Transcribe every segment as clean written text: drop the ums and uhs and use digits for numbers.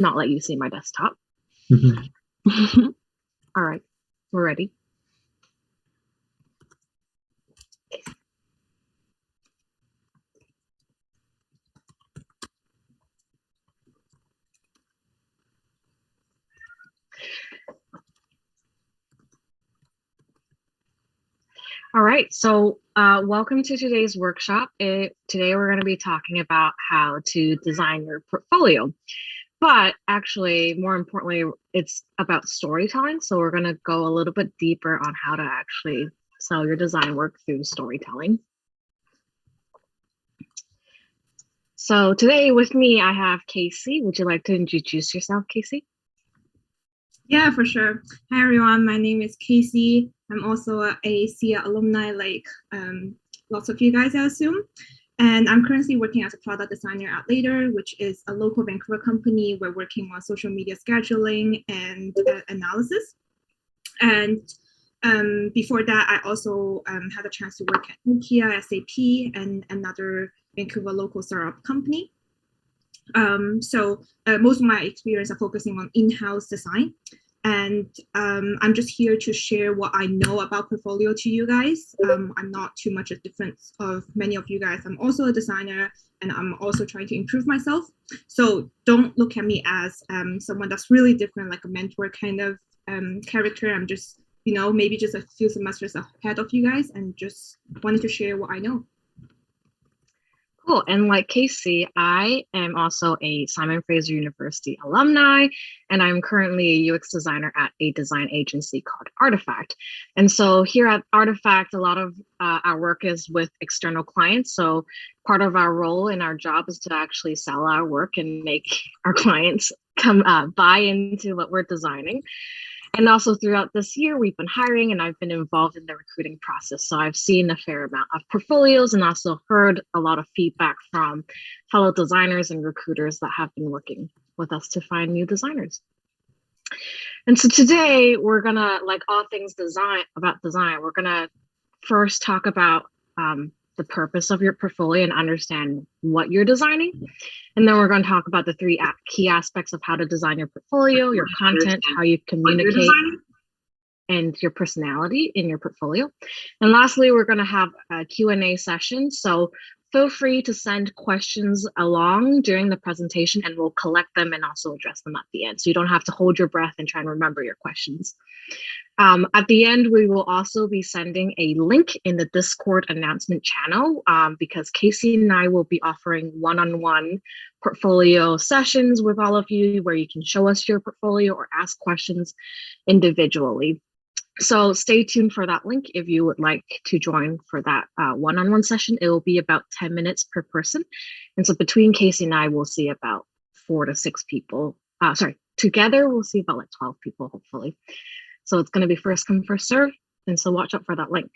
not let you see my desktop. All right, we're ready. All right, so welcome to today's workshop. Today we're going to be talking about how to design your portfolio. But actually, more importantly, it's about storytelling. So we're going to go a little bit deeper on how to actually sell your design work through storytelling. So today with me, I have Cassie. Would you like to introduce yourself, Cassie? Yeah, for sure. Hi, everyone. My name is Cassie. I'm also a SIA alumni, like lots of you guys, I assume. And I'm currently working as a product designer at Later, which is a local Vancouver company. We're working on social media scheduling and analysis. And before that, I also had a chance to work at Nokia, SAP, and another Vancouver local startup company. So most of my experience are focusing on in-house design. And I'm just here to share what I know about portfolio to you guys. I'm not too much a difference of many of you guys. I'm also a designer and I'm also trying to improve myself. So don't look at me as someone that's really different, like a mentor kind of character. I'm just, maybe just a few semesters ahead of you guys and just wanted to share what I know. Cool. And like Cassie, I am also a Simon Fraser University alumni, and I'm currently a UX designer at a design agency called Artifact. And so here at Artifact, a lot of our work is with external clients. So part of our role in our job is to actually sell our work and make our clients come buy into what we're designing. And also throughout this year, we've been hiring and I've been involved in the recruiting process. So I've seen a fair amount of portfolios and also heard a lot of feedback from fellow designers and recruiters that have been working with us to find new designers. And so today we're gonna, like all things design, we're gonna first talk about the purpose of your portfolio and understand what you're designing. And then we're going to talk about the three key aspects of how to design your portfolio, your content, how you communicate, and your personality in your portfolio. And lastly, we're going to have a Q&A session. So feel free to send questions along during the presentation and we'll collect them and also address them at the end. So you don't have to hold your breath and try and remember your questions. At the end, we will also be sending a link in the Discord announcement channel because Cassie and I will be offering one-on-one portfolio sessions with all of you where you can show us your portfolio or ask questions individually. So stay tuned for that link if you would like to join for that one-on-one session. It will be about 10 minutes per person. And so between Cassie and I, we'll see about 4 to 6 people. Together, we'll see about like 12 people, hopefully. So it's going to be first come, first serve. And so watch out for that link.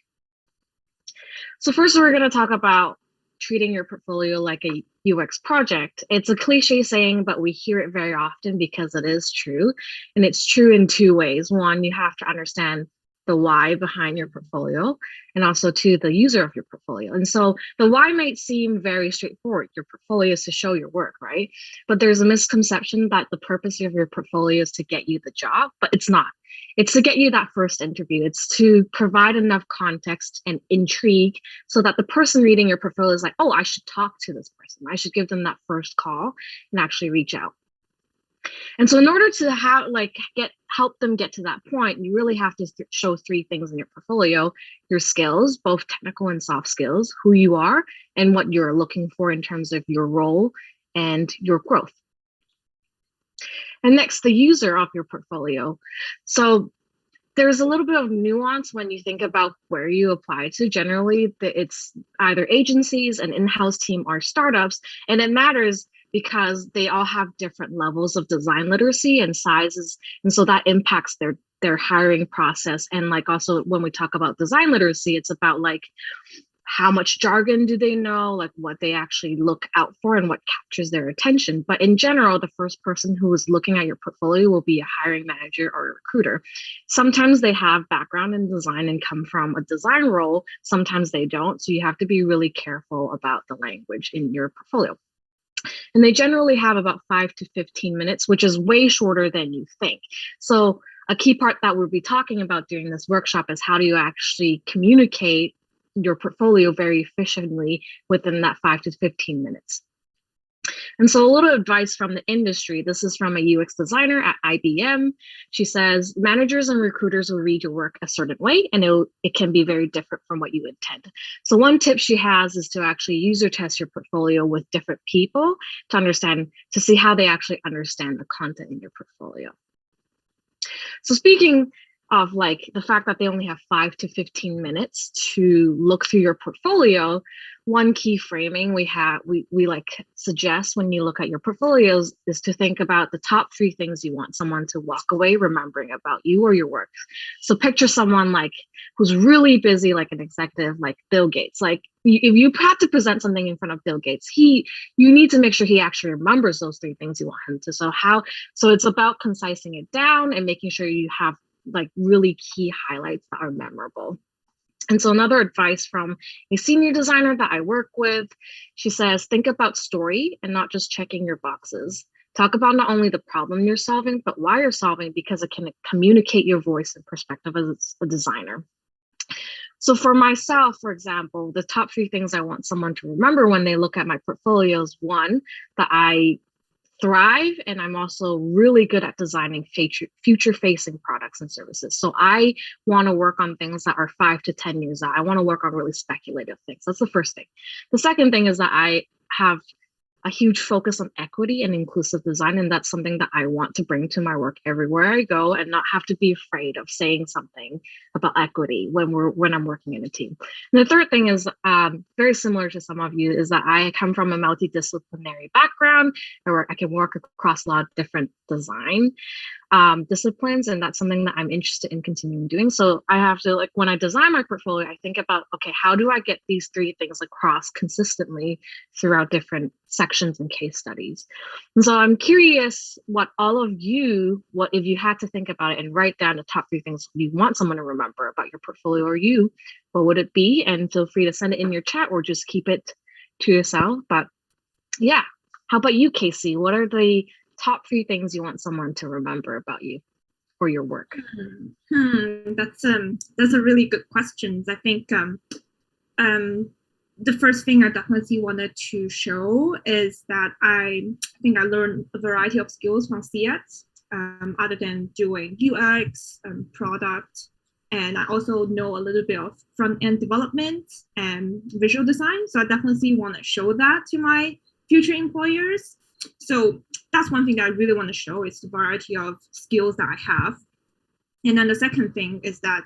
So first, we're going to talk about treating your portfolio like a UX project. It's a cliche saying, but we hear it very often because it is true. And it's true in 2 ways. One, you have to understand the why behind your portfolio, and also to the user of your portfolio. And so the why might seem very straightforward. Your portfolio is to show your work, right? But there's a misconception that the purpose of your portfolio is to get you the job, but it's not. It's to get you that first interview. It's to provide enough context and intrigue so that the person reading your portfolio is like, oh, I should talk to this person. I should give them that first call and actually reach out. And so in order to help them get to that point, you really have to show 3 things in your portfolio: your skills, both technical and soft skills, who you are, and what you're looking for in terms of your role and your growth. And next, the user of your portfolio. So there's a little bit of nuance when you think about where you apply to. Generally, it's either agencies, an in-house team, or startups, and it matters because they all have different levels of design literacy and sizes, and so that impacts their hiring process. And like also when we talk about design literacy, it's about like how much jargon do they know, like what they actually look out for and what captures their attention. But in general, the first person who is looking at your portfolio will be a hiring manager or a recruiter. Sometimes they have background in design and come from a design role. Sometimes they don't. So you have to be really careful about the language in your portfolio. And they generally have about 5 to 15 minutes, which is way shorter than you think. So a key part that we'll be talking about during this workshop is how do you actually communicate your portfolio very efficiently within that 5 to 15 minutes. And so a little advice from the industry. This is from a UX designer at IBM. She says, managers and recruiters will read your work a certain way, and it can be very different from what you intend. So one tip she has is to actually user test your portfolio with different people to see how they actually understand the content in your portfolio. So speaking of like the fact that they only have 5 to 15 minutes to look through your portfolio, one key framing we like suggest when you look at your portfolios is to think about the top 3 things you want someone to walk away remembering about you or your work. So picture someone like who's really busy, like an executive, like Bill Gates. Like if you had to present something in front of Bill Gates, you need to make sure he actually remembers those 3 things you want him to. So it's about concising it down and making sure you have like really key highlights that are memorable. And so another advice from a senior designer that I work with, she says, think about story and not just checking your boxes. Talk about not only the problem you're solving, but why you're solving, because it can communicate your voice and perspective as a designer. So for myself, for example, the top 3 things I want someone to remember when they look at my portfolios: 1, that I thrive, and I'm also really good at designing future-facing products and services. So I want to work on things that are 5 to 10 years out. I want to work on really speculative things. That's the first thing. The second thing is that I have a huge focus on equity and inclusive design, and that's something that I want to bring to my work everywhere I go, and not have to be afraid of saying something about equity when I'm working in a team. And the third thing is very similar to some of you, is that I come from a multidisciplinary background where I can work across a lot of different design disciplines, and that's something that I'm interested in continuing doing. So I have to, like, when I design my portfolio, I think about, okay, how do I get these 3 things across consistently throughout different sections and case studies? And so I'm curious what if you had to think about it and write down the top 3 things you want someone to remember about your portfolio or you, what would it be? And feel free to send it in your chat or just keep it to yourself. But yeah, how about you, Casey? What are the top 3 things you want someone to remember about you or your work? That's a really good question. I think the first thing I definitely wanted to show is that I think I learned a variety of skills from CET, other than doing UX, product, and I also know a little bit of front-end development and visual design. So I definitely want to show that to my future employers. So that's one thing that I really want to show, is the variety of skills that I have. And then the second thing is that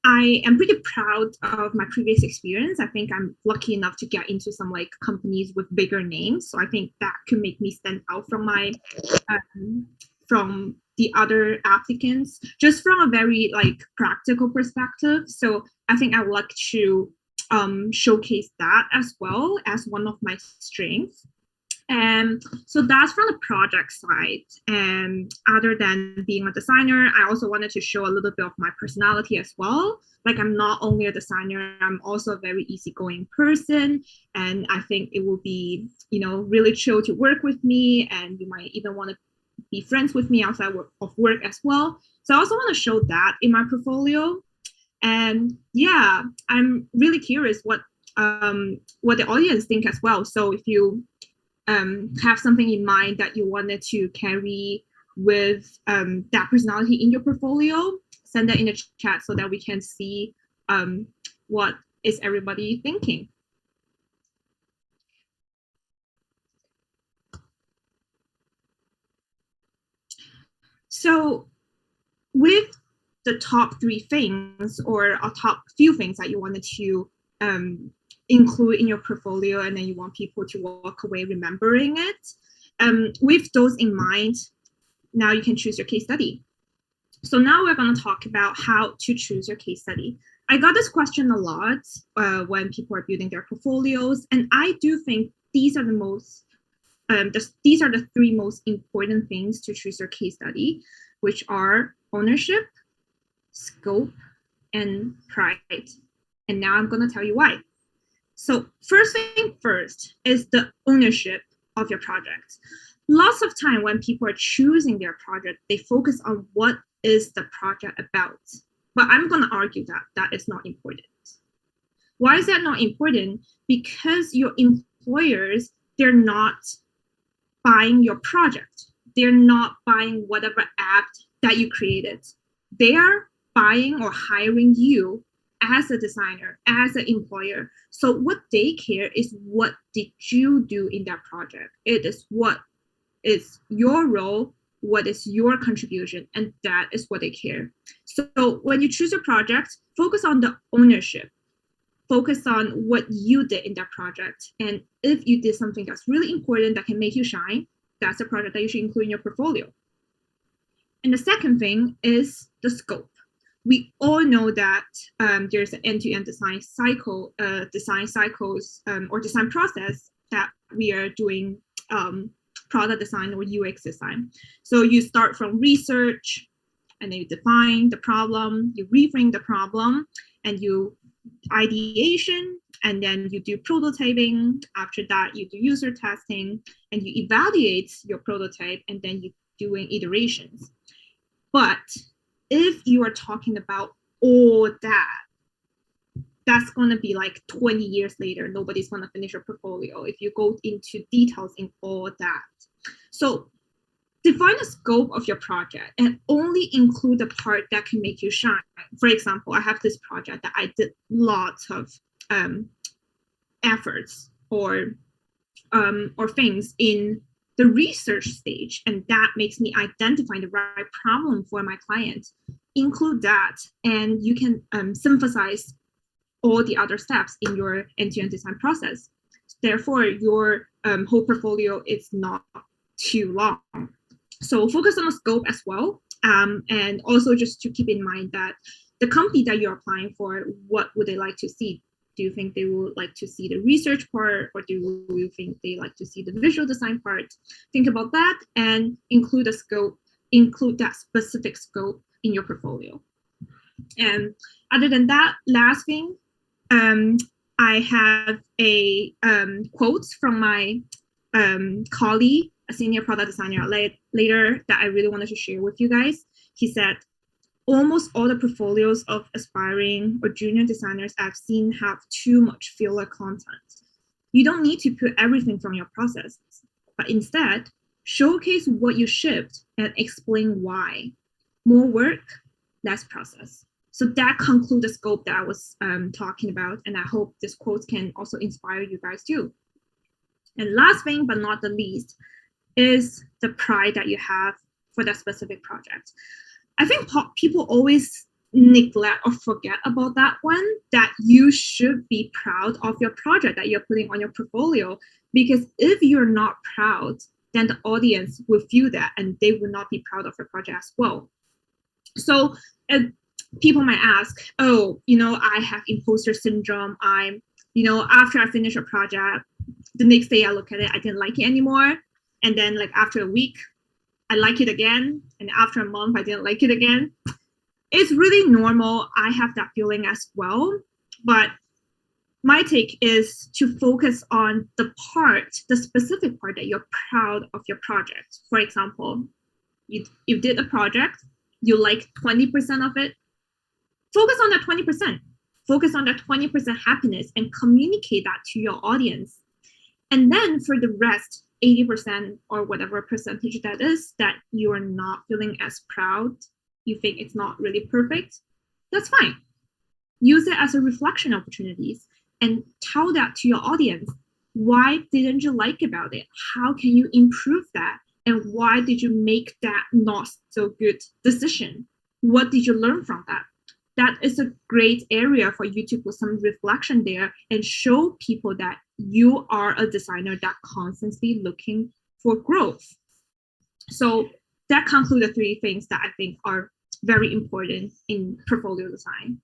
I am pretty proud of my previous experience. I think I'm lucky enough to get into some like companies with bigger names. So I think that could make me stand out from from the other applicants, just from a very like practical perspective. So I think I would like to showcase that as well as one of my strengths. And so that's from the project side. And other than being a designer, I also wanted to show a little bit of my personality as well. Like, I'm not only a designer, I'm also a very easygoing person. And I think it will be, really chill to work with me. And you might even want to be friends with me outside of work as well. So I also want to show that in my portfolio. And yeah, I'm really curious what the audience think as well. So if you have something in mind that you wanted to carry with that personality in your portfolio, send that in the chat so that we can see what is everybody thinking. So with the top 3 things, or a top few things that you wanted to include in your portfolio, and then you want people to walk away remembering it, with those in mind, now you can choose your case study. So now we're going to talk about how to choose your case study. I got this question a lot when people are building their portfolios, and I do think these are the 3 most important things to choose your case study, which are ownership, scope, and pride. And now I'm going to tell you why. So first thing first is the ownership of your project. Lots of time when people are choosing their project, they focus on what is the project about. But I'm going to argue that that is not important. Why is that not important? Because your employers, they're not buying your project. They're not buying whatever app that you created. They are buying or hiring you as a designer, as an employer. So what they care is what did you do in that project? It is what is your role, what is your contribution, and that is what they care. So when you choose a project, focus on the ownership. Focus on what you did in that project. And if you did something that's really important that can make you shine, that's a project that you should include in your portfolio. And the second thing is the scope. We all know that there's an end-to-end design cycle, design cycles or design process that we are doing product design or UX design. So you start from research, and then you define the problem, you reframe the problem, and you ideation, and then you do prototyping. After that, you do user testing, and you evaluate your prototype, and then you doing iterations. But if you are talking about all that, that's going to be like 20 years later. Nobody's going to finish your portfolio if you go into details in all that. So define the scope of your project and only include the part that can make you shine. For example, I have this project that I did lots of efforts or things in the research stage, and that makes me identify the right problem for my client. Include that, and you can synthesize all the other steps in your end-to-end design process. Therefore, your whole portfolio is not too long. So focus on the scope as well. And also just to keep in mind that the company that you're applying for, what would they like to see? Do you think they would like to see the research part, or do you think they like to see the visual design part? Think about that and include the scope, include that specific scope in your portfolio. And other than that, last thing, I have a quote from my colleague, a senior product designer later, that I really wanted to share with you guys. He said, almost all the portfolios of aspiring or junior designers I've seen have too much filler content. You don't need to put everything from your process, but instead, showcase what you shipped and explain why. More work, less process. So that concludes the scope that I was talking about, and I hope this quote can also inspire you guys too. And last thing, but not the least, is the pride that you have for that specific project. I think people always neglect or forget about that one, that you should be proud of your project that you're putting on your portfolio, because if you're not proud, then the audience will feel that and they will not be proud of your project as well. So people might ask, oh, I have imposter syndrome. After I finish a project, the next day I look at it, I didn't like it anymore. And then like after a week, I like it again. And after a month, I didn't like it again. It's really normal. I have that feeling as well. But my take is to focus on the specific part that you're proud of your project. For example, you did a project, you like 20% of it. Focus on that 20%. Focus on that 20% happiness and communicate that to your audience. And then for the rest, 80% or whatever percentage that is, that you are not feeling as proud, you think it's not really perfect, that's fine. Use it as a reflection opportunities and tell that to your audience. Why didn't you like about it? How can you improve that? And why did you make that not so good decision? What did you learn from that? That is a great area for you to put some reflection there and show people that you are a designer that constantly looking for growth. So that concludes the three things that I think are very important in portfolio design.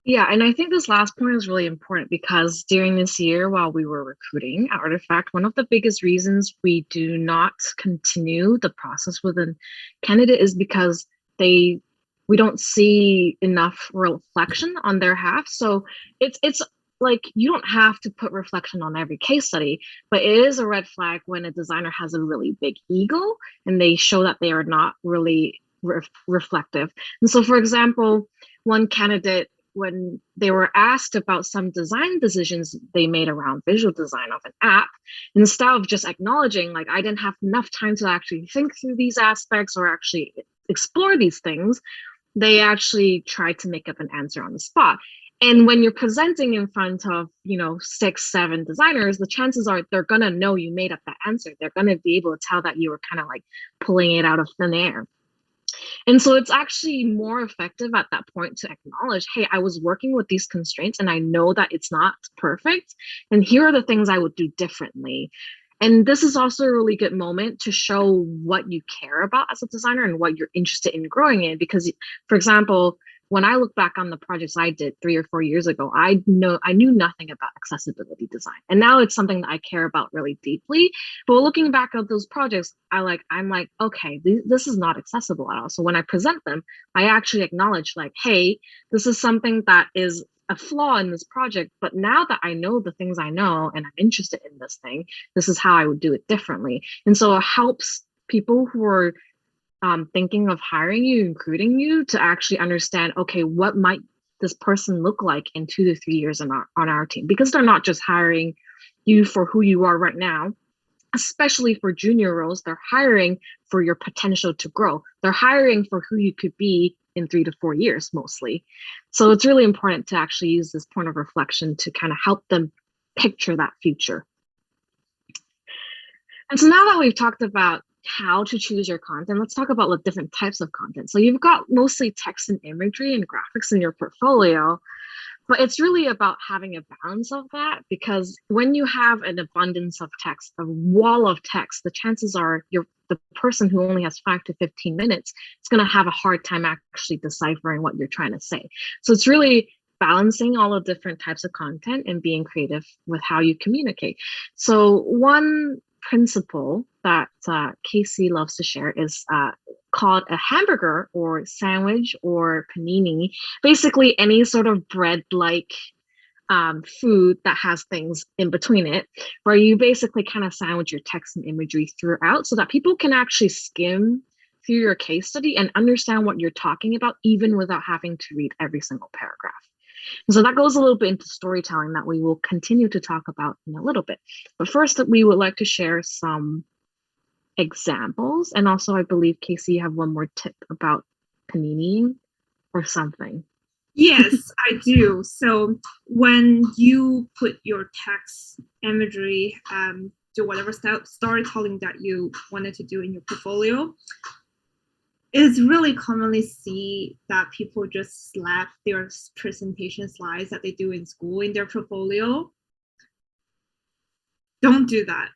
Yeah, and I think this last point is really important because during this year, while we were recruiting at Artifact, one of the biggest reasons we do not continue the process with a candidate is because we don't see enough reflection on their half. So it's like you don't have to put reflection on every case study, but it is a red flag when a designer has a really big ego and they show that they are not really reflective. And so, for example, one candidate, when they were asked about some design decisions they made around visual design of an app, instead of just acknowledging, like, I didn't have enough time to actually think through these aspects or actually explore these things, they actually tried to make up an answer on the spot. And when you're presenting in front of, 6, 7 designers, the chances are they're going to know you made up that answer. They're going to be able to tell that you were kind of like pulling it out of thin air. And so it's actually more effective at that point to acknowledge, hey, I was working with these constraints and I know that it's not perfect. And here are the things I would do differently. And this is also a really good moment to show what you care about as a designer and what you're interested in growing in. Because, for example, when I look back on the projects I did 3 or 4 years ago, I knew nothing about accessibility design. And now it's something that I care about really deeply. But looking back at those projects, I'm like, okay, this is not accessible at all. So when I present them, I actually acknowledge like, hey, this is something that is a flaw in this project, but now that I know the things I know and I'm interested in this thing, this is how I would do it differently. And so it helps people who are thinking of hiring you, recruiting you, to actually understand, okay, what might this person look like in 2 to 3 years on our team? Because they're not just hiring you for who you are right now, especially for junior roles, they're hiring for your potential to grow. They're hiring for who you could be in 3 to 4 years mostly. So it's really important to actually use this point of reflection to kind of help them picture that future. And so now that we've talked about how to choose your content, let's talk about the different types of content. So you've got mostly text and imagery and graphics in your portfolio, but it's really about having a balance of that, because when you have an abundance of text, a wall of text, the chances are the person who only has 5 to 15 minutes is going to have a hard time actually deciphering what you're trying to say. So it's really balancing all the different types of content and being creative with how you communicate. So one principle that Cassie loves to share is called a hamburger or sandwich or panini, basically any sort of bread-like food that has things in between it, where you basically kind of sandwich your text and imagery throughout so that people can actually skim through your case study and understand what you're talking about, even without having to read every single paragraph. And so that goes a little bit into storytelling that we will continue to talk about in a little bit. But first, we would like to share some examples. And also, I believe, Casey, you have one more tip about panini or something. Yes, I do. So when you put your text, imagery, do whatever storytelling that you wanted to do in your portfolio, it's really commonly see that people just slap their presentation slides that they do in school in their portfolio. Don't do that.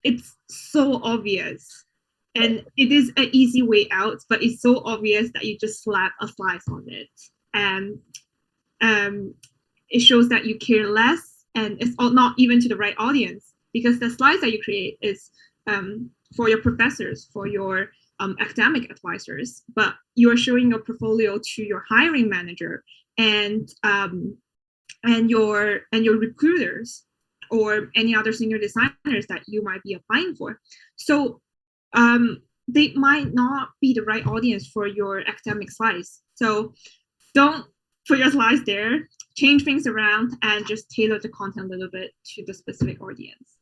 It's so obvious. And it is an easy way out, but it's so obvious that you just slap a slice on it. And it shows that you care less, and it's not even to the right audience, because the slides that you create is for your professors, for your academic advisors, but you're showing your portfolio to your hiring manager and your recruiters or any other senior designers that you might be applying for. So they might not be the right audience for your academic slides. So don't put your slides there, change things around, and just tailor the content a little bit to the specific audience.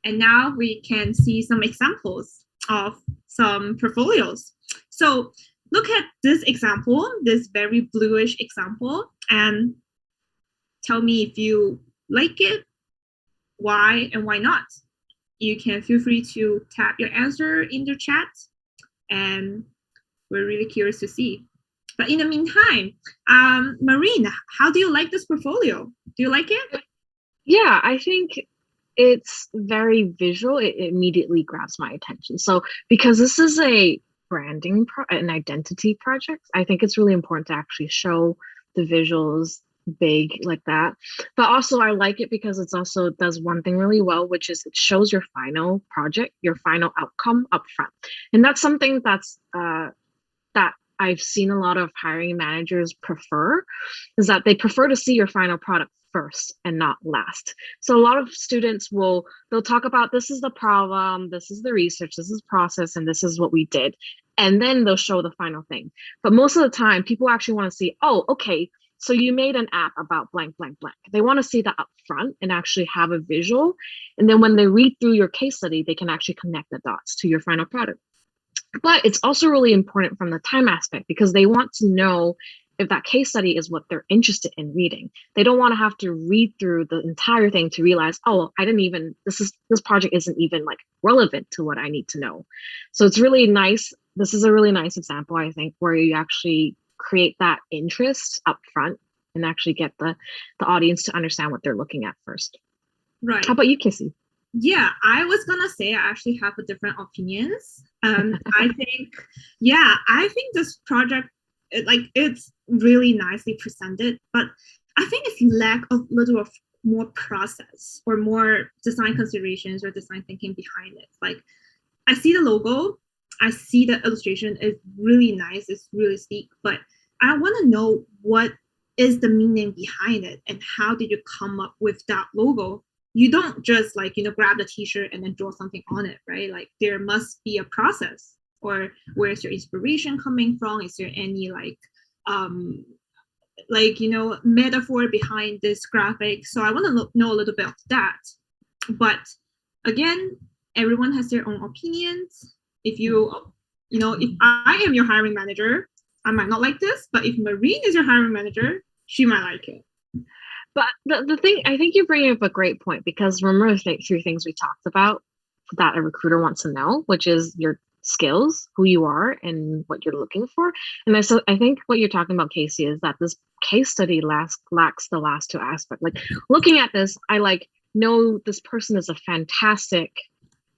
And now we can see some examples of some portfolios. So look at this example, this very bluish example, and tell me if you like it, why, and why not. You can feel free to tap your answer in the chat, and we're really curious to see. But in the meantime, Marine, how do you like this portfolio? Do you like it? Yeah, I think it's very visual. It immediately grabs my attention. So because this is a branding, an identity project, I think it's really important to actually show the visuals big like that. But also I like it because it's also does one thing really well, which is it shows your final project, your final outcome up front. And that's something that's that I've seen a lot of hiring managers prefer, is that they prefer to see your final product first and not last. So a lot of students they'll talk about this is the problem, this is the research, this is process, and this is what we did. And then they'll show the final thing. But most of the time, people actually want to see, oh, okay, so you made an app about blank, blank, blank. They want to see that up front and actually have a visual. And then when they read through your case study, they can actually connect the dots to your final product. But it's also really important from the time aspect because they want to know if that case study is what they're interested in reading. They don't want to have to read through the entire thing to realize, oh, this project isn't even like relevant to what I need to know. So it's really nice. This is a really nice example, I think, where you actually create that interest up front and actually get the audience to understand what they're looking at first. Right. How about you, Cassie? Yeah, I was gonna say I actually have a different opinions. I think this project it's really nicely presented, but I think it's lack of little of more process or more design considerations or design thinking behind it. Like I see the logo, I see the illustration is really nice, it's really sleek, but I want to know what is the meaning behind it and how did you come up with that logo. You don't just grab the t-shirt and then draw something on it, right? Like there must be a process, or where's your inspiration coming from? Is there any metaphor behind this graphic? So I want to know a little bit of that. But again, everyone has their own opinions. If if I am your hiring manager, I might not like this, but if Marine is your hiring manager, she might like it. But the thing, I think you bring up a great point, because remember the three things we talked about that a recruiter wants to know, which is your skills, who you are, and what you're looking for. And I think what you're talking about, Casey, is that this case study lacks the last two aspects. Like looking at this, I know this person is a fantastic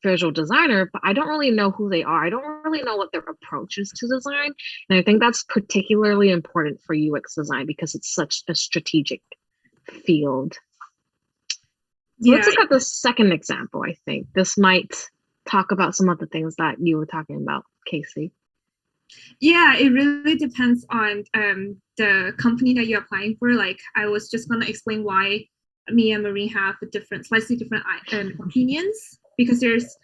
visual designer, but I don't really know who they are. I don't really know what their approach is to design. And I think that's particularly important for UX design because it's such a strategic field. So let's look at the second example. I think this might talk about some of the things that you were talking about, Casey. Yeah, it really depends on the company that you're applying for. Like I was just going to explain why me and Marine have slightly different opinions, because there's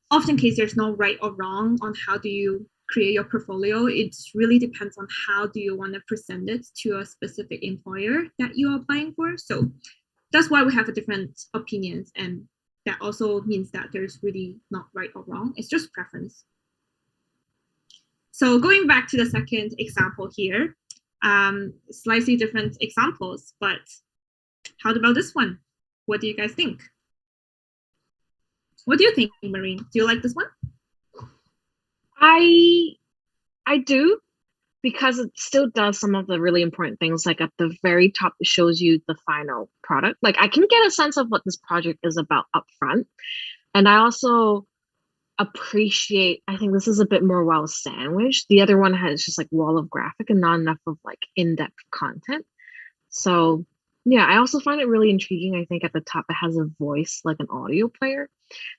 often case there's no right or wrong on how do you create your portfolio. It really depends on how do you want to present it to a specific employer that you are applying for. So that's why we have a different opinions, and that also means that there's really not right or wrong. It's just preference. So going back to the second example here, slightly different examples, but how about this one? What do you guys think? What do you think, Marine? Do you like this one? I do, because it still does some of the really important things. Like at the very top, it shows you the final product. Like I can get a sense of what this project is about up front. And I also appreciate, I think this is a bit more well sandwiched. The other one has just like wall of graphic and not enough of like in-depth content. So yeah, I also find it really intriguing. I think at the top, it has a voice, like an audio player.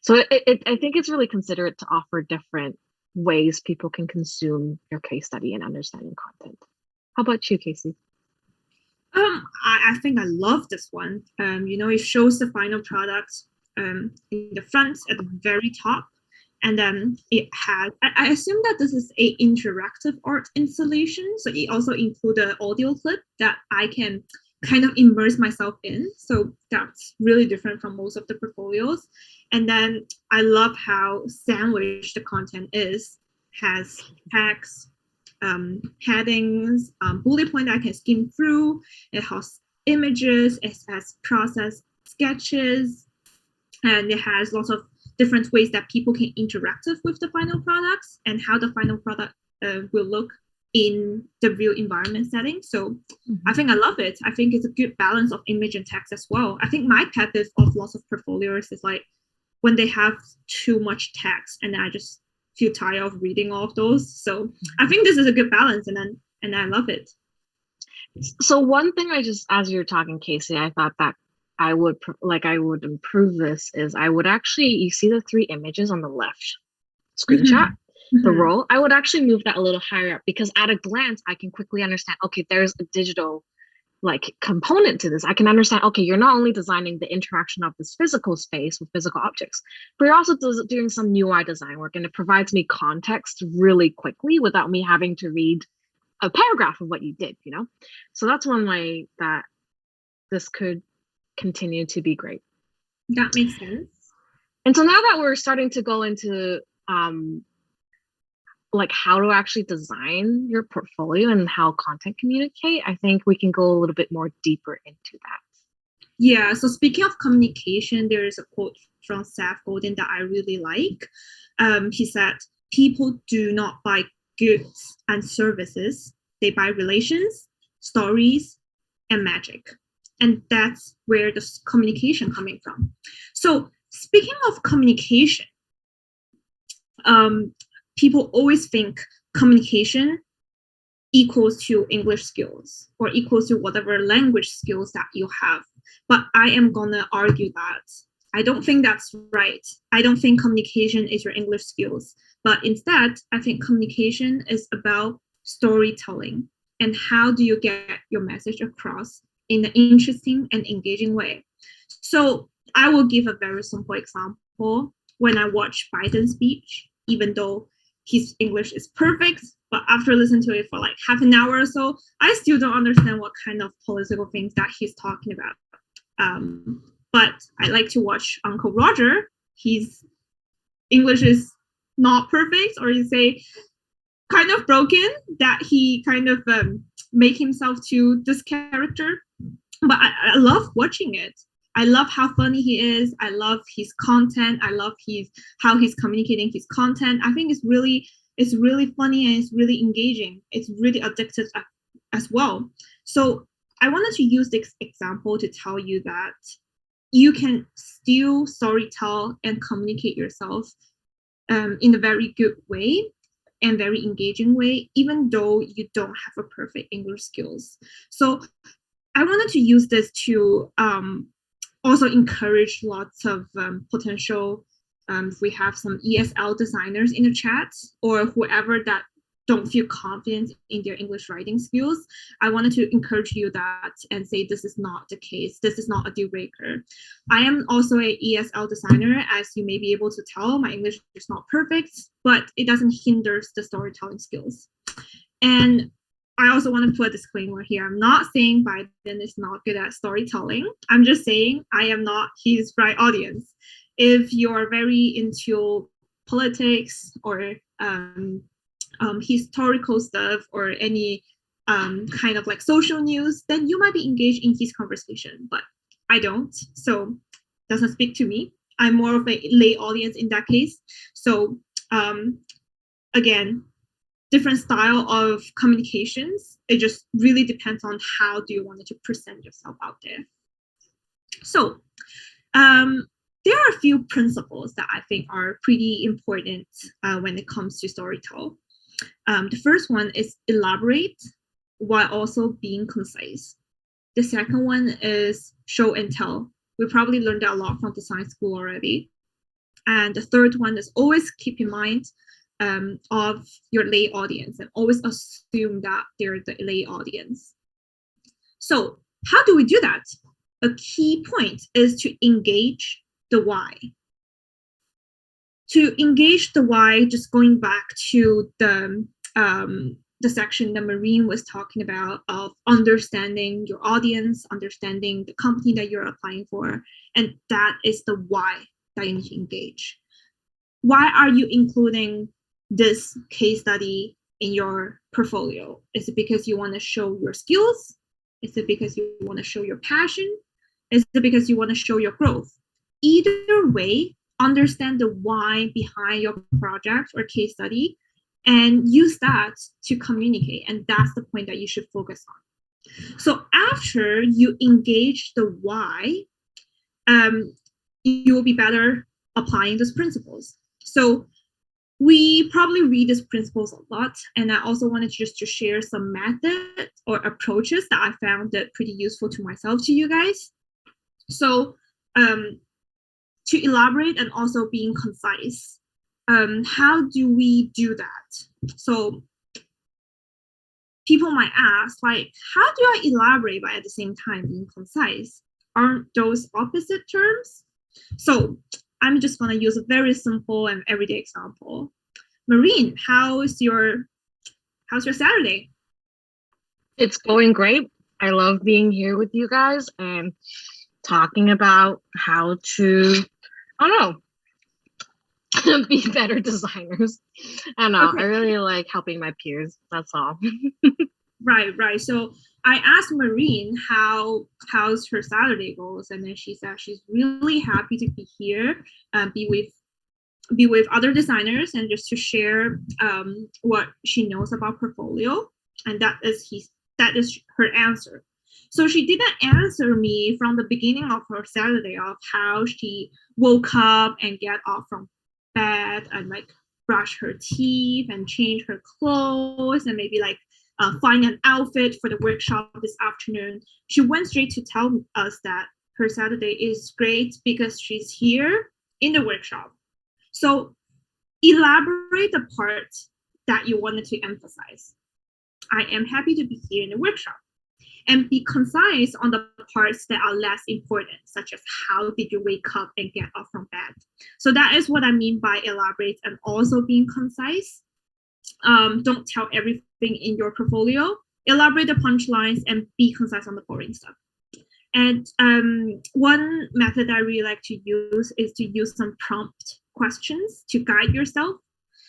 So I think it's really considerate to offer different ways people can consume your case study and understanding content. How about you, Casey? I think I love this one. It shows the final product in the front at the very top. And then it has, I assume that this is a interactive art installation. So it also includes an audio clip that I can kind of immerse myself in. So that's really different from most of the portfolios. And then I love how sandwiched the content is. Has text, headings, bullet point that I can skim through. It has images, it has process sketches, and it has lots of different ways that people can interact with the final products and how the final product will look in the real environment setting. So I think I love it. I think it's a good balance of image and text as well. I think my pet peeve of lots of portfolios is like when they have too much text and I just feel tired of reading all of those. So I think this is a good balance, and I love it. So one thing as you're talking, Casey, I thought that I would improve this is I would actually, you see the three images on the left screenshot, the roll, I would actually move that a little higher up, because at a glance, I can quickly understand, okay, there's a digital like component to this. I can understand, okay, you're not only designing the interaction of this physical space with physical objects, but you're also doing some UI design work, and it provides me context really quickly without me having to read a paragraph of what you did, you know? So that's one way that this could continue to be great. That makes sense. And so now that we're starting to go into like how to actually design your portfolio and how content communicate, I think we can go a little bit more deeper into that. Yeah, so speaking of communication, there is a quote from Seth Godin that I really like. He said, people do not buy goods and services, they buy relations, stories, and magic. And that's where the communication coming from. So speaking of communication, people always think communication equals to English skills or equals to whatever language skills that you have. But I am gonna argue that I don't think that's right. I don't think communication is your English skills, but instead, I think communication is about storytelling and how do you get your message across in an interesting and engaging way. So I will give a very simple example. When I watch Biden's speech, even though his English is perfect, but after listening to it for like half an hour or so, I still don't understand what kind of political things that he's talking about. But I like to watch Uncle Roger. His English is not perfect, or you say kind of broken, that he kind of make himself to this character. But I love watching it. I love how funny he is. I love his content. I love how he's communicating his content. I think it's really funny and it's really engaging. It's really addictive as well. So I wanted to use this example to tell you that you can still storytell and communicate yourself in a very good way and very engaging way, even though you don't have a perfect English skills. So I wanted to use this to also encourage lots of potential, if we have some ESL designers in the chat or whoever that don't feel confident in their English writing skills, I wanted to encourage you that and say this is not the case. This is not a deal breaker. I am also a ESL designer, as you may be able to tell. My English is not perfect, but it doesn't hinder the storytelling skills. And I also want to put a disclaimer here. I'm not saying Biden is not good at storytelling. I'm just saying I am not his right audience. If you're very into politics or historical stuff or any kind of like social news, then you might be engaged in his conversation, but I don't. So doesn't speak to me. I'm more of a lay audience in that case. So again, different style of communications. It just really depends on how do you want to present yourself out there. So there are a few principles that I think are pretty important when it comes to storytelling. The first one is elaborate while also being concise. The second one is show and tell. We probably learned that a lot from design school already. And the third one is always keep in mind of your lay audience and always assume that they're the lay audience. So how do we do that? A key point is to engage the why. To engage the why, just going back to the section that Marine was talking about of understanding your audience, understanding the company that you're applying for, and that is the why that you need to engage. Why are you including this case study in your portfolio? Is it because you want to show your skills? Is it because you want to show your passion? Is it because you want to show your growth? Either way, understand the why behind your project or case study and use that to communicate. And that's the point that you should focus on. So after you engage the why, you will be better applying those principles. So we probably read these principles a lot, and I also wanted just to share some methods or approaches that I found that pretty useful to myself to you guys. So to elaborate and also being concise, how do we do that? So people might ask, like, how do I elaborate but at the same time being concise? Aren't those opposite terms? So I'm just gonna use a very simple and everyday example. Marine, how's your Saturday? It's going great. I love being here with you guys and talking about how to, I don't know, be better designers. I don't know. Okay. I really like helping my peers. That's all. Right. So I asked Marine how's her Saturday goes, and then she said she's really happy to be here, be with other designers, and just to share what she knows about portfolio, and that is her answer. So she didn't answer me from the beginning of her Saturday of how she woke up and get off from bed and like brush her teeth and change her clothes and maybe like find an outfit for the workshop this afternoon. She went straight to tell us that her Saturday is great because she's here in the workshop. So elaborate the part that you wanted to emphasize. I am happy to be here in the workshop. And be concise on the parts that are less important, such as how did you wake up and get up from bed. So that is what I mean by elaborate and also being concise. Don't tell everything in your portfolio. Elaborate the punchlines and be concise on the boring stuff. And one method I really like to use is to use some prompt questions to guide yourself.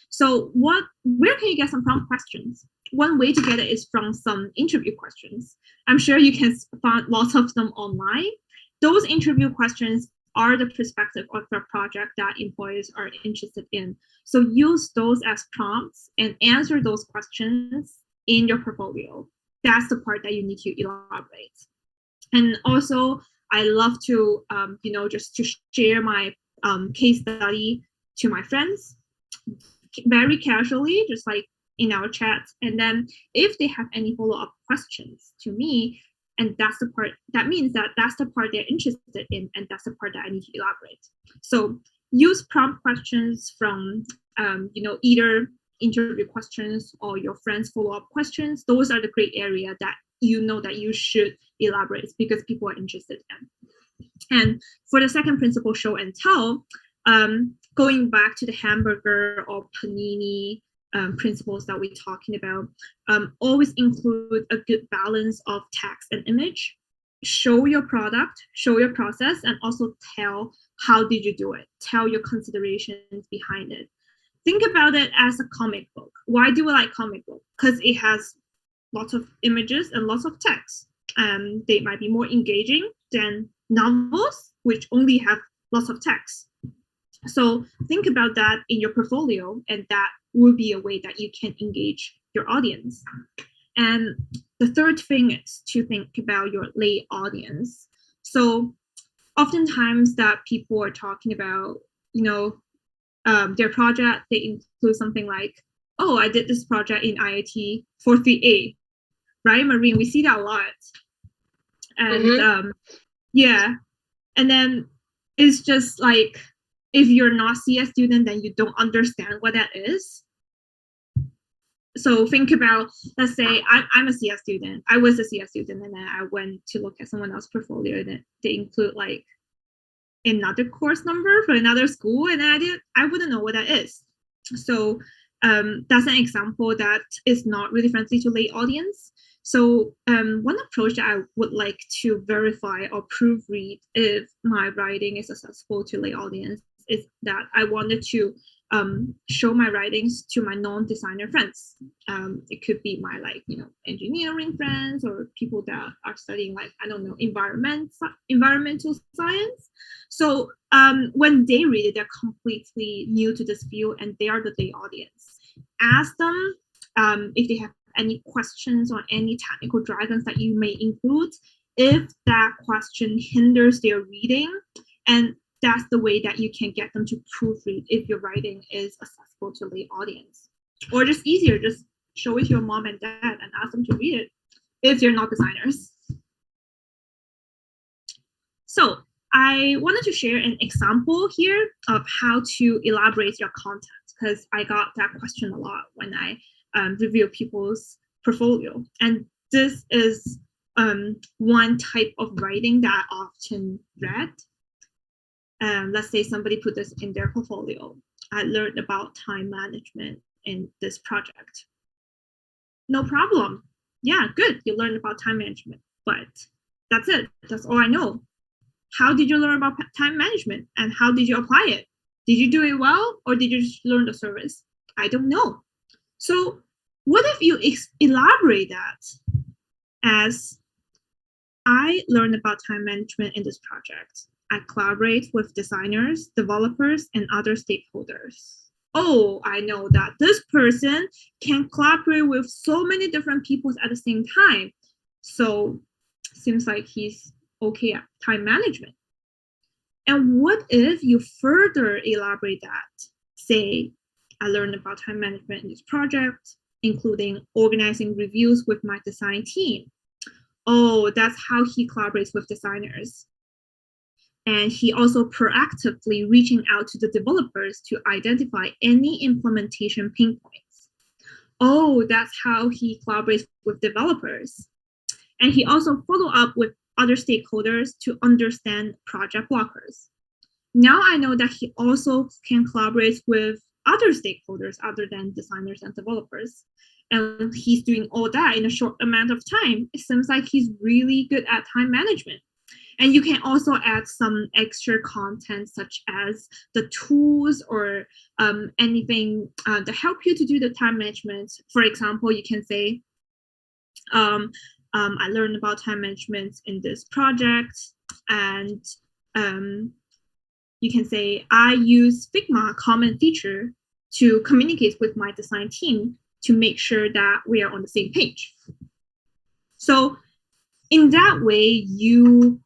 So where can you get some prompt questions? One way to get it is from some interview questions. I'm sure you can find lots of them online. Those interview questions are the perspective of the project that employers are interested in. So use those as prompts and answer those questions in your portfolio. That's the part that you need to elaborate. And also, I love to, just to share my case study to my friends very casually, just like in our chat. And then if they have any follow-up questions to me, and that's the part, that means that that's the part they're interested in, and that's the part that I need to elaborate. So use prompt questions from, either interview questions or your friends' follow-up questions. Those are the great area that you know that you should elaborate because people are interested in. And for the second principle, show and tell, going back to the hamburger or panini principles that we're talking about, always include a good balance of text and image. Show your product, show your process, and also tell how did you do it. Tell your considerations behind it. Think about it as a comic book. Why do we like comic book? Because it has lots of images and lots of text. They might be more engaging than novels, which only have lots of text. So think about that in your portfolio, and that will be a way that you can engage your audience. And the third thing is to think about your lay audience. So oftentimes that people are talking about, their project, they include something like, oh, I did this project in IIT 438, right, Marine? We see that a lot. And yeah, and then it's just like, if you're not CS student, then you don't understand what that is. So think about, let's say I'm a CS student. I was a CS student, and then I went to look at someone else's portfolio, and they include like another course number for another school, and I wouldn't know what that is. So that's an example that is not really friendly to lay audience. So one approach that I would like to verify or proofread if my writing is accessible to lay audience is that I wanted to show my writings to my non-designer friends. It could be my engineering friends or people that are studying environmental science. So when they read it, they're completely new to this field and they are the lay audience. Ask them if they have any questions or any technical jargons that you may include, if that question hinders their reading, and that's the way that you can get them to proofread if your writing is accessible to lay audience. Or just easier, just show it to your mom and dad and ask them to read it if you're not designers. So I wanted to share an example here of how to elaborate your content, because I got that question a lot when I review people's portfolio. And this is one type of writing that I often read. Let's say somebody put this in their portfolio. I learned about time management in this project. No problem. Yeah, good. You learned about time management, but that's it. That's all I know. How did you learn about time management and how did you apply it? Did you do it well or did you just learn the service? I don't know. So what if you elaborate that as I learned about time management in this project. I collaborate with designers, developers, and other stakeholders. Oh, I know that this person can collaborate with so many different people at the same time. So seems like he's okay at time management. And what if you further elaborate that? Say, I learned about time management in this project, including organizing reviews with my design team. Oh, that's how he collaborates with designers. And he also proactively reaching out to the developers to identify any implementation pain points. Oh, that's how he collaborates with developers. And he also follow up with other stakeholders to understand project blockers. Now I know that he also can collaborate with other stakeholders other than designers and developers. And he's doing all that in a short amount of time. It seems like he's really good at time management. And you can also add some extra content such as the tools or anything to help you to do the time management. For example, you can say, I learned about time management in this project, and you can say, I use Figma common feature to communicate with my design team to make sure that we are on the same page. So in that way, you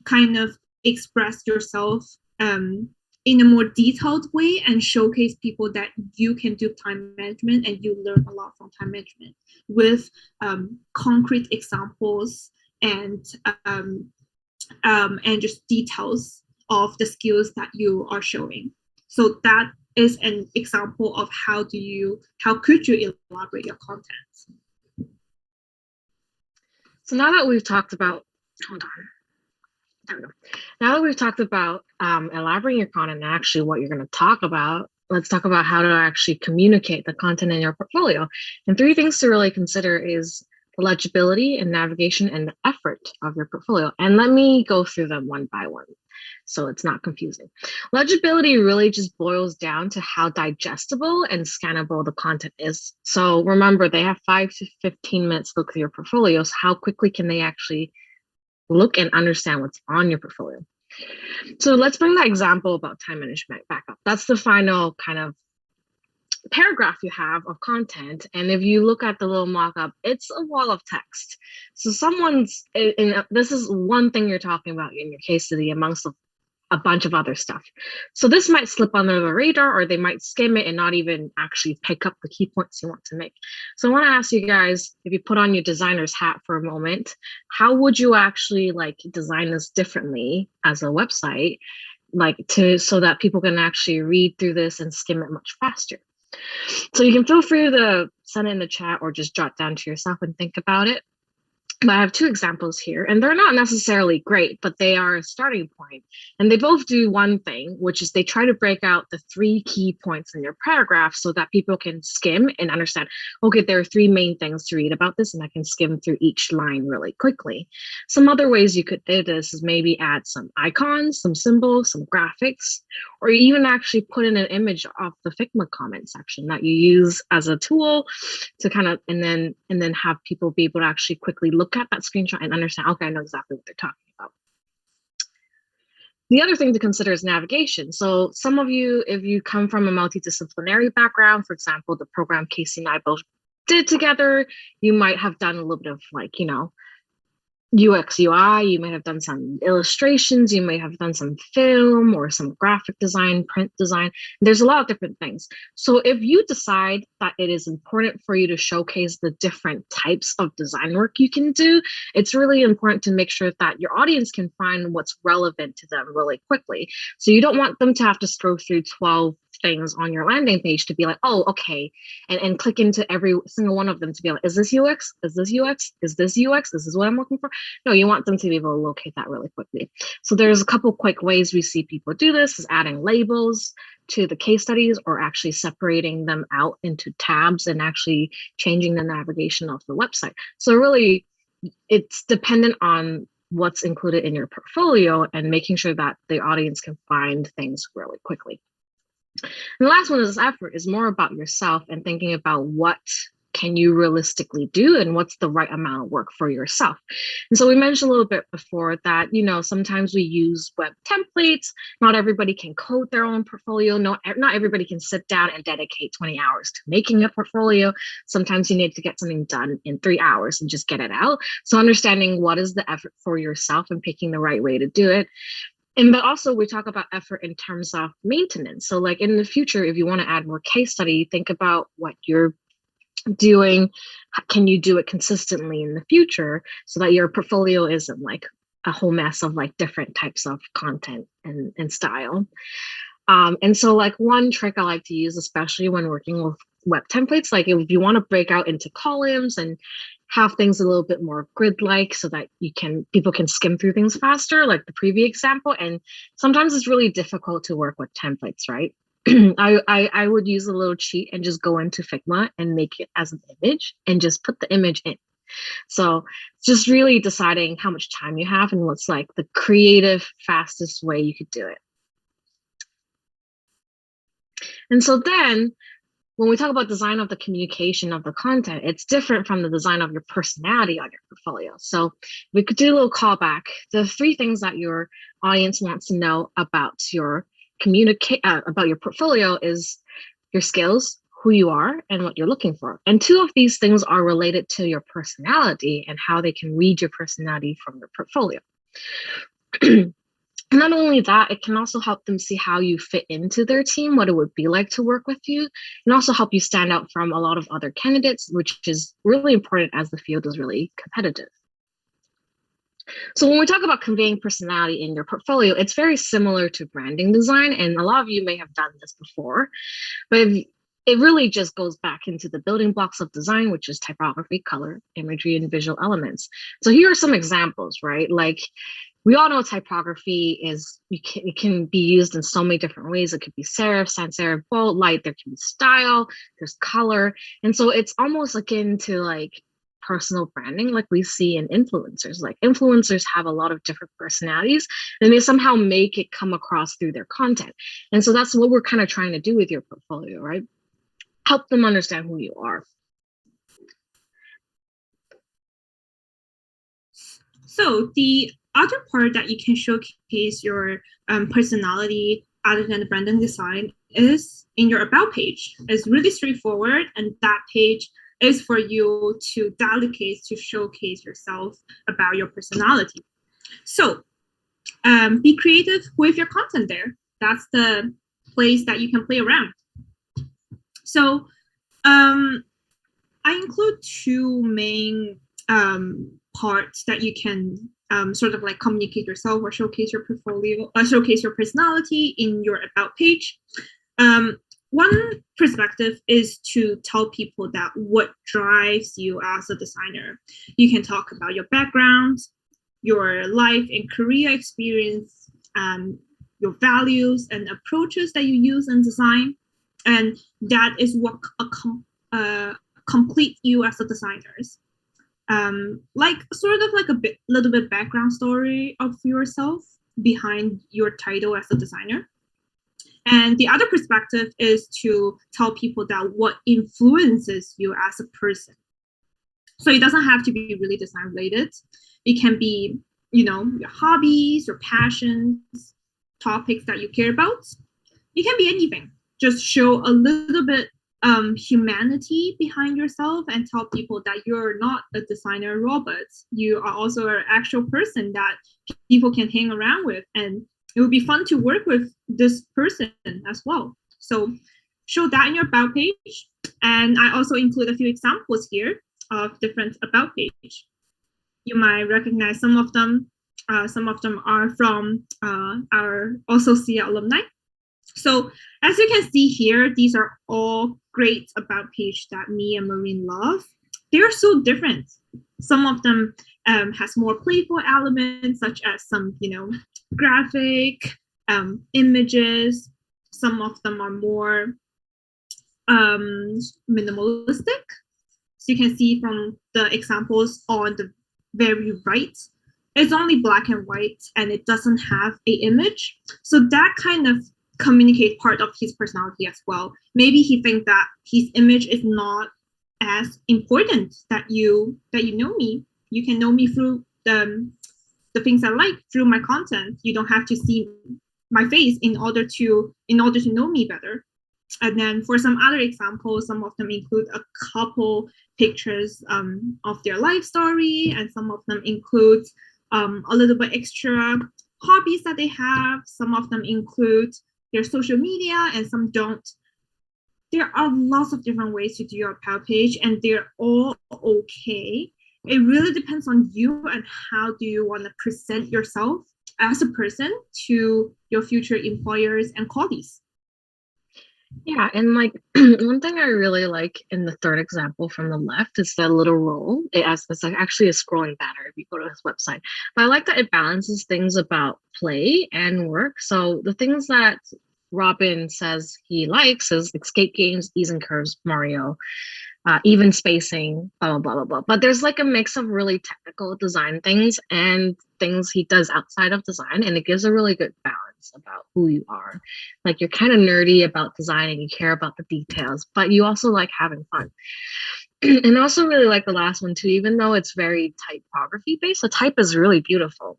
kind of express yourself in a more detailed way and showcase people that you can do time management and you learn a lot from time management with concrete examples and just details of the skills that you are showing. So that is an example of how could you elaborate your content. So now that we've talked about, hold on. There we go. Now that we've talked about elaborating your content and actually what you're going to talk about, let's talk about how to actually communicate the content in your portfolio. And 3 things to really consider is the legibility and navigation and the effort of your portfolio. And let me go through them one by one so it's not confusing. Legibility really just boils down to how digestible and scannable the content is. So remember, they have 5 to 15 minutes to look through your portfolio. So how quickly can they actually look and understand what's on your portfolio? So let's bring that example about time management back up. That's the final kind of paragraph you have of content. And if you look at the little mock-up, it's a wall of text. So this is one thing you're talking about in your case study amongst a bunch of other stuff. So this might slip under the radar, or they might skim it and not even actually pick up the key points you want to make. So I want to ask you guys, if you put on your designer's hat for a moment, how would you actually design this differently as a website, so that people can actually read through this and skim it much faster? So you can feel free to send it in the chat or just jot down to yourself and think about it. But I have 2 examples here, and they're not necessarily great, but they are a starting point. And they both do one thing, which is they try to break out the 3 key points in your paragraph so that people can skim and understand, okay, there are 3 main things to read about this, and I can skim through each line really quickly. Some other ways you could do this is maybe add some icons, some symbols, some graphics, or even actually put in an image of the Figma comment section that you use as a tool to kind of, and then have people be able to actually quickly look at that screenshot and understand, okay, I know exactly what they're talking about. The other thing to consider is navigation. So some of you, if you come from a multidisciplinary background, for example, the program Cassie and I both did together, you might have done a little bit of UX, UI, you might have done some illustrations, you might have done some film or some graphic design, print design. There's a lot of different things. So if you decide that it is important for you to showcase the different types of design work you can do, it's really important to make sure that your audience can find what's relevant to them really quickly. So you don't want them to have to scroll through 12 things on your landing page to be like, oh, okay, and click into every single one of them to be like, is this UX? Is this UX? Is this UX? Is this what I'm looking for? No, you want them to be able to locate that really quickly. So there's a couple quick ways we see people do this, is adding labels to the case studies, or actually separating them out into tabs and actually changing the navigation of the website. So really, it's dependent on what's included in your portfolio and making sure that the audience can find things really quickly. And the last one is effort, is more about yourself and thinking about what can you realistically do and what's the right amount of work for yourself. And so we mentioned a little bit before that, sometimes we use web templates. Not everybody can code their own portfolio. Not everybody can sit down and dedicate 20 hours to making a portfolio. Sometimes you need to get something done in 3 hours and just get it out. So understanding what is the effort for yourself and picking the right way to do it. But also we talk about effort in terms of maintenance. So like in the future, if you want to add more case study, think about what you're doing. Can you do it consistently in the future so that your portfolio isn't like a whole mess of like different types of content and style. And so like one trick I like to use, especially when working with web templates, like if you want to break out into columns and have things a little bit more grid-like so that people can skim through things faster, like the previous example. And sometimes it's really difficult to work with templates, right? I would use a little cheat and just go into Figma and make it as an image and just put the image in. So just really deciding how much time you have and what's like the creative, fastest way you could do it. And so then when we talk about design of the communication of the content, it's different from the design of your personality on your portfolio. So we could do a little callback. The 3 things that your audience wants to know about your about your portfolio is your skills, who you are, and what you're looking for. And 2 of these things are related to your personality and how they can read your personality from your portfolio. Not only that, it can also help them see how you fit into their team, what it would be like to work with you, and also help you stand out from a lot of other candidates, which is really important as the field is really competitive. So when we talk about conveying personality in your portfolio, it's very similar to branding design, and a lot of you may have done this before, but it really just goes back into the building blocks of design, which is typography, color, imagery, and visual elements. So here are some examples, right? Like we all know typography it can be used in so many different ways. It could be serif, sans serif, bold, light. There can be style, there's color. And so it's almost akin to like personal branding, like we see in influencers. Like influencers have a lot of different personalities and they somehow make it come across through their content. And so that's what we're kind of trying to do with your portfolio, right? Help them understand who you are. So the other part that you can showcase your personality other than the branding design is in your about page. It's really straightforward, and that page is for you to delegate, to showcase yourself about your personality. So be creative with your content there. That's the place that you can play around. So I include 2 main parts that you can sort of like communicate yourself or showcase your portfolio, showcase your personality in your about page. One perspective is to tell people that what drives you as a designer. You can talk about your background, your life and career experience, your values and approaches that you use in design. And that is what complete you as a designer. Like sort of like little bit background story of yourself behind your title as a designer. And the other perspective is to tell people that what influences you as a person. So it doesn't have to be really design related. It can be, your hobbies, your passions, topics that you care about. It can be anything. Just show a little bit humanity behind yourself and tell people that you're not a designer robot. You are also an actual person that people can hang around with, and it would be fun to work with this person as well. So show that in your about page. And I also include a few examples here of different about page. You might recognize some of them. Some of them are from our also SIA alumni. So as you can see here, these are all great about page that me and Maureen love. They're so different. Some of them has more playful elements, such as some, graphic images. Some of them are more minimalistic. So you can see from the examples on the very right, it's only black and white and it doesn't have a image. So that kind of communicate part of his personality as well. Maybe he thinks that his image is not as important, that you know me. You can know me through the things I like, through my content. You don't have to see my face in order to know me better. And then for some other examples, some of them include a couple pictures of their life story, and some of them include a little bit extra hobbies that they have. Some of them include their social media, and some don't. There are lots of different ways to do your about page, and they're all okay. It really depends on you and how do you want to present yourself as a person to your future employers and colleagues. Yeah, and like one thing I really like in the third example from the left is the little roll. It's like actually a scrolling banner if you go to his website. But I like that it balances things about play and work. So the things that Robin says he likes is escape games, ease and curves, Mario, even spacing, blah, blah, blah, blah, blah. But there's like a mix of really technical design things and things he does outside of design. And it gives a really good balance about who you are. Like you're kind of nerdy about design and you care about the details, but you also like having fun. And I also really like the last one too, even though it's very typography based, the type is really beautiful.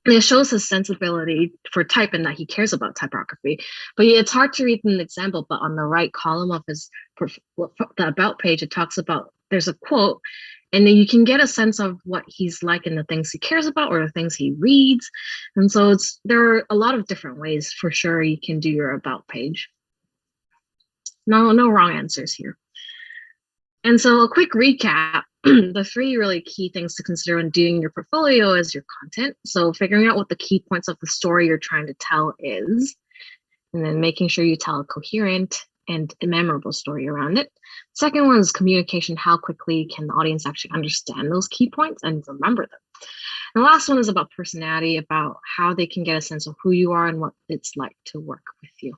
And it shows his sensibility for type and that he cares about typography. But yeah, it's hard to read in an example, but on the right column of his the about page, it talks about there's a quote, and then you can get a sense of what he's like and the things he cares about or the things he reads. And so there are a lot of different ways for sure you can do your about page. No wrong answers here. And so a quick recap, the three really key things to consider when doing your portfolio is your content. So figuring out what the key points of the story you're trying to tell is, and then making sure you tell a coherent and a memorable story around it. Second one is communication. How quickly can the audience actually understand those key points and remember them? And the last one is about personality, about how they can get a sense of who you are and what it's like to work with you.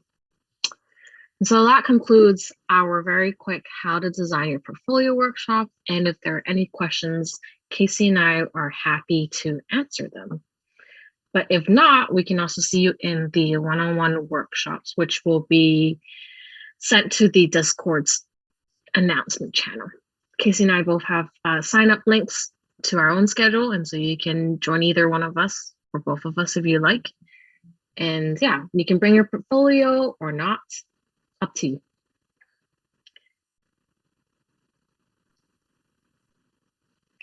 And so that concludes our very quick how to design your portfolio workshop. And if there are any questions, Casey and I are happy to answer them. But if not, we can also see you in the one-on-one workshops, which will be sent to the Discord's announcement channel. Casey and I both have sign-up links to our own schedule, and so you can join either one of us or both of us if you like. And yeah, you can bring your portfolio or not. Up to you.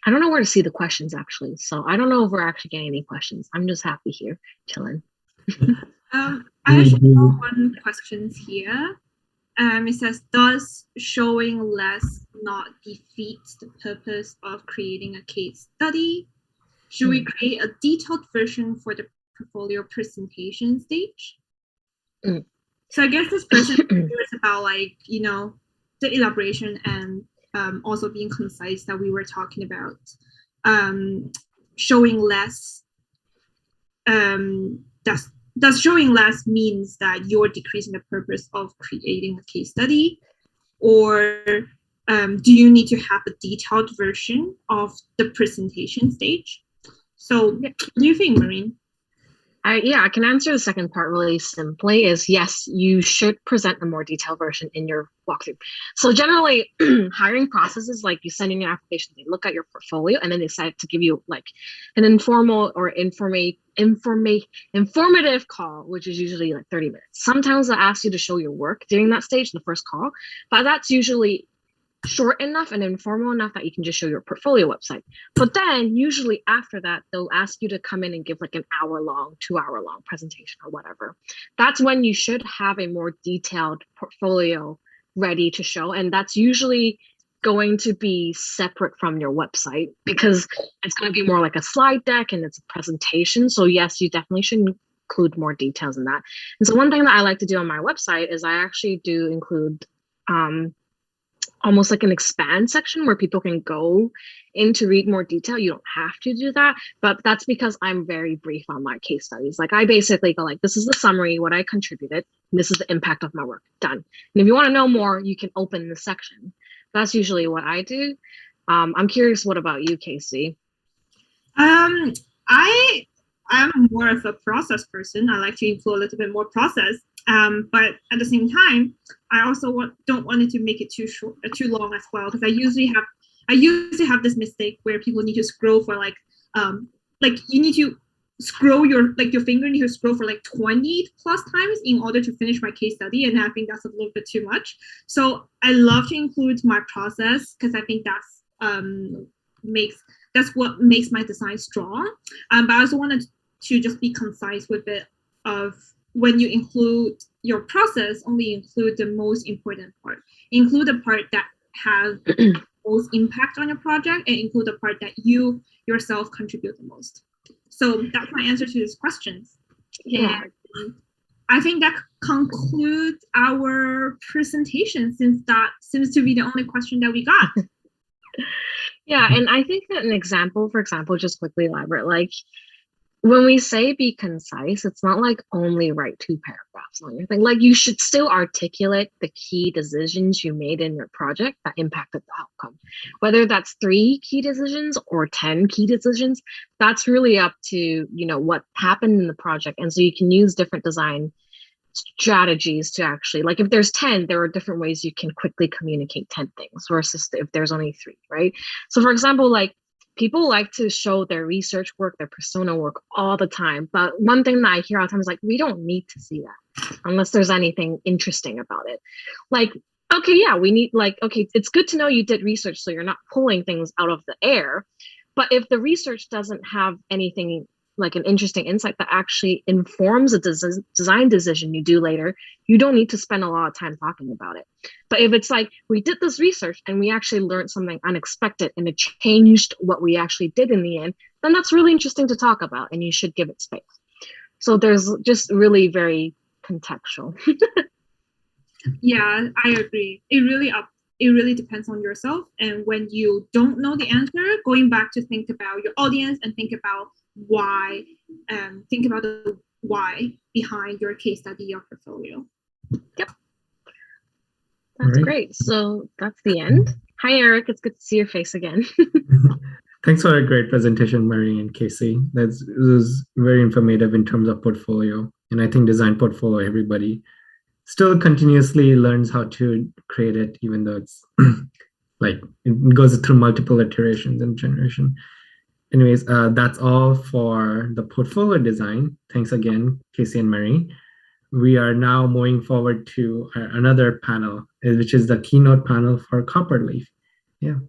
I don't know where to see the questions actually, so I don't know if we're actually getting any questions. I'm just happy here, chilling. I actually have one question here. It says, does showing less not defeat the purpose of creating a case study? Should we create a detailed version for the portfolio presentation stage? So I guess this person is about the elaboration and also being concise that we were talking about. Showing less, does showing less means that you're decreasing the purpose of creating a case study? Or do you need to have a detailed version of the presentation stage? So what do you think, Maureen? I can answer the second part really simply is yes, you should present a more detailed version in your walkthrough. So generally hiring processes, like you send in your application, they look at your portfolio and then they decide to give you like an informal or informative call, which is usually like 30 minutes. Sometimes they'll ask you to show your work during that stage, the first call, but that's usually short enough and informal enough that you can just show your portfolio website. But then usually after that, they'll ask you to come in and give like an hour-long, 2-hour-long presentation or whatever. That's when you should have a more detailed portfolio ready to show. And that's usually going to be separate from your website because it's going to be more like a slide deck and it's a presentation. So yes, you definitely should include more details in that. And so one thing that I like to do on my website is I actually do include almost like an expand section where people can go in to read more detail. You don't have to do that, but that's because I'm very brief on my case studies. Like I basically go like, this is the summary, what I contributed, and this is the impact of my work, done. And if you want to know more, you can open the section. That's usually what I do. I'm curious, what about you, Casey? I'm more of a process person. I like to include a little bit more process. But at the same time, I also don't want it to make it too short, too long as well, because I usually have this mistake where people need to scroll for like you need to scroll your finger need to scroll for like 20 plus times in order to finish my case study, and I think that's a little bit too much. So I love to include my process because I think that's what makes my design strong. But I also wanted to just be concise with it of when you include your process, only include the most important part. Include the part that has most impact on your project, and include the part that you yourself contribute the most. So that's my answer to this question. Yeah. And I think that concludes our presentation, since that seems to be the only question that we got. Yeah, and I think that an example, for example, just quickly elaborate, like when we say be concise, it's not like only write 2 paragraphs on your thing. Like you should still articulate the key decisions you made in your project that impacted the outcome. Whether that's 3 key decisions or 10 key decisions, that's really up to, you know, what happened in the project. And so you can use different design strategies to actually, like if there's 10, there are different ways you can quickly communicate 10 things versus if there's only 3, right? So for example, like people like to show their research work, their persona work all the time. But one thing that I hear all the time is like, we don't need to see that unless there's anything interesting about it. Like, okay, yeah, we need like, okay, it's good to know you did research so you're not pulling things out of the air. But if the research doesn't have anything like an interesting insight that actually informs a design decision you do later, you don't need to spend a lot of time talking about it. But if it's like, we did this research and we actually learned something unexpected and it changed what we actually did in the end, then that's really interesting to talk about and you should give it space. So there's just really very contextual. Yeah, I agree. It really depends on yourself. And when you don't know the answer, going back to think about your audience and think about why, think about the why behind your case study or portfolio. Yep. That's great. So that's the end. Hi, Eric. It's good to see your face again. Thanks for a great presentation, Mary and Casey. It was very informative in terms of portfolio. And I think design portfolio, everybody still continuously learns how to create it, even though it's like it goes through multiple iterations and generation. Anyways, that's all for the portfolio design. Thanks again, Casey and Mary. We are now moving forward to another panel, which is the keynote panel for Copperleaf. Yeah.